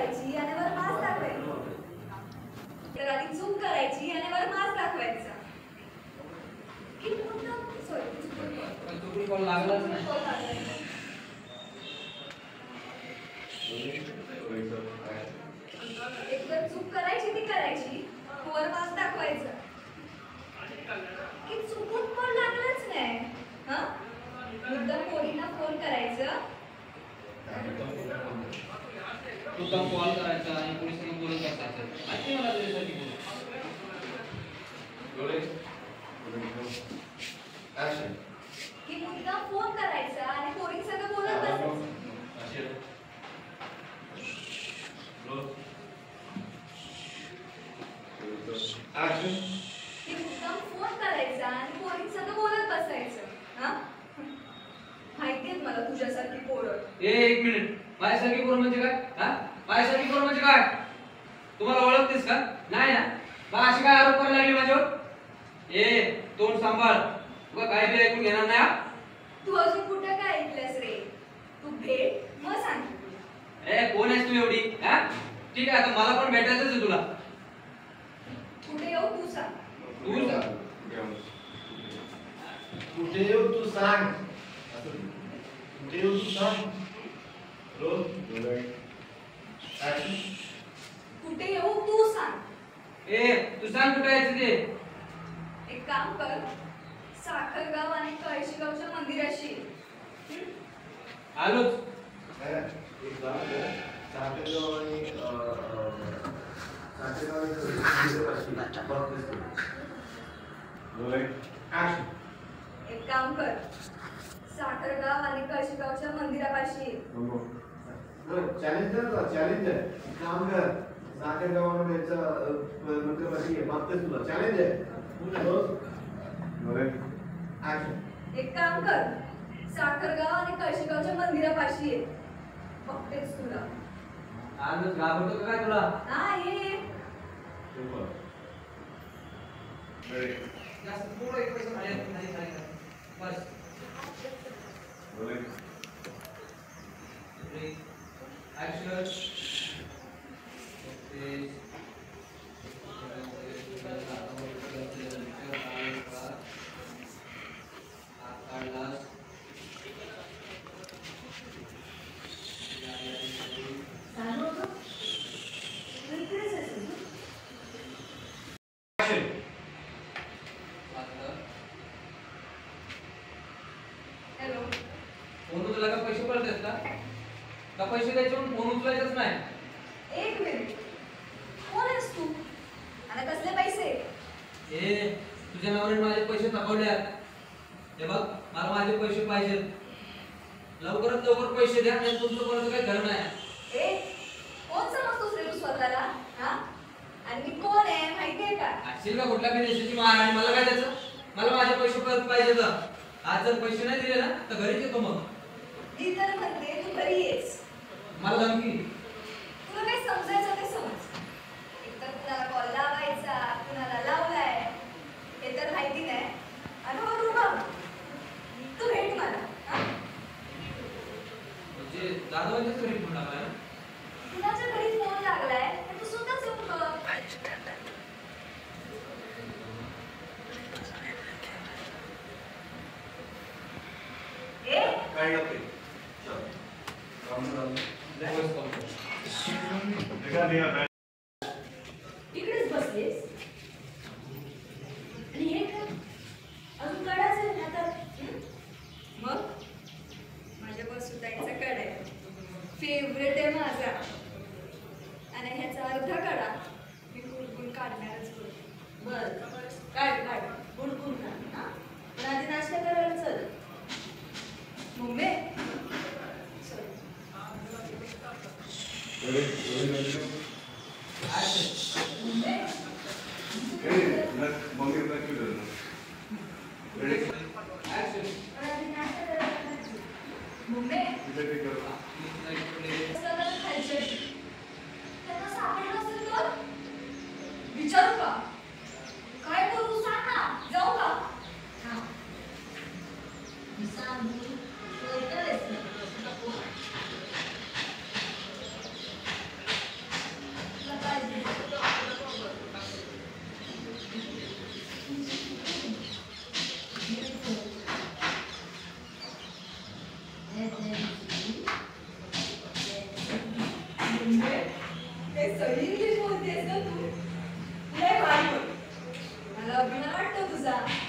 दाखवायची आणि वर मास दाखवायचा. तर आधी झूम करायची आणि वर मास दाखवायचा. की मुद्दाम सॉरी चुकून कॉल लागलाच नाही. एक तर झूम करायची ती करायची वर मास दाखवायचा. की चुकून पण लागलंच नाही. हा मुद्दाम पोरींना फोन करायचं. तुझा कॉल करायचा आणि पोलिसांना बोलत बसायचं. माहिती मला त्याच्यासाठी ऍक्शन. की मुद्दाम फोन करायचा आणि पोरींसंग बोलत बसायचं. ऍक्शन. की मुद्दाम फोन करायचा आणि पोरींसंग बोलत बसायचं. हा माहितीये मला तुझ्यासारखी पोरं. एक मिनिट. माझ्यासारखी पोरं म्हणजे काय? हा माझ्यासारखी पोरं म्हणजे काय? तुम्हाला ओळखतेस का? नाही ना. बा अशी काय आरोप करायला लागली माझ्यावर? तोंड सांभाळ. तुला काय बी ऐकून घेणार नाही. तू अजून कुठं काय ऐकलंस रे? तू भेट मग सांग. कोण आहेस तू एवढी? हा ठीक आहे, आता मला पण भेटायचंच आहे तुला. कुठे येऊ तू सांग. तू सांग. कुठे येऊ तू सांग. कुठे येऊ तू सांग. रोल. ऍक्शन. कुठे येऊ तू सांग. तू सांग कुठे यायचं ते. एक काम कर, साखरगाव आणि कळशीगावच्या मंदिराशी. आलोच. एक काम कर. साखरगाव आणि ऍक्शन. एक काम कर, साखरगाव आणि कळशीगावच्या मंदिरापाशी. चॅलेंज कर. चॅलेंज आहे. काम कर. साखरगाव आणि मंदिरापाशी बघतेस तुला. चॅलेंज आहे. ऍक्शन. एक काम कर, साखरगाव आणि कळशीगावच्या मंदिरापाशी ये. बघतेच तुला. आलोच. घाबरतो का काय तुला? हा ये. जास्त पुढे एक पैसा नाही. बस. ऍक्शन. हॅलो. फोन तुला का पैसे पडतात का पैसे द्यायचे म्हणून फोन उचलायचंच नाही. एक मिनिट. कोण आहेस तू आणि कसले पैसे? तुझ्या नवऱ्याने माझे पैसे थकवल्यात. हे बघ, मला माझे पैसे पाहिजेत. लवकरात लवकर पैसे द्या. नाही तुमचं कोणाचं काही घर नाही. कोण समजतोस रे तू स्वतःला? हा आणि मी कोण आहे माहितीये का? असेल का कुठल्या बी देशाची महाराणी? मला काय त्याचं? मला माझे पैसे परत पाहिजेत. आज जर पैसे नाही दिले ना तर घरीच येतो. मग मी तर म्हणते तू घरी येस. मला धमकी. तुला काय समजायचं ते समज. एकतर कुणाला कॉल लावायचा, कुणाला लावलाय हे तर माहिती नाही. आणि हो तू बघ, तू भेट मला. म्हणजे जाधवांच्याच घरी फोन लागलाय ना? कुणाच्या घरी फोन लागलाय तर तू स्वतःच येऊन बघ. काय नव्हते. इकडेच बसलीस आणि हे काय अजून कडाच आहे हातात. मग माझ्या बसुताईचा कडा आहे, फेवरेट आहे माझा. आणि ह्याचा अर्धा कडा मी गुडगुड काढणारच. बर काढ काढ गुडगुड काढ. हा पण आधी नाश्ता करायला चल. मम्मी विचारू का? काय करू सांग ना. जाऊ का? तुझा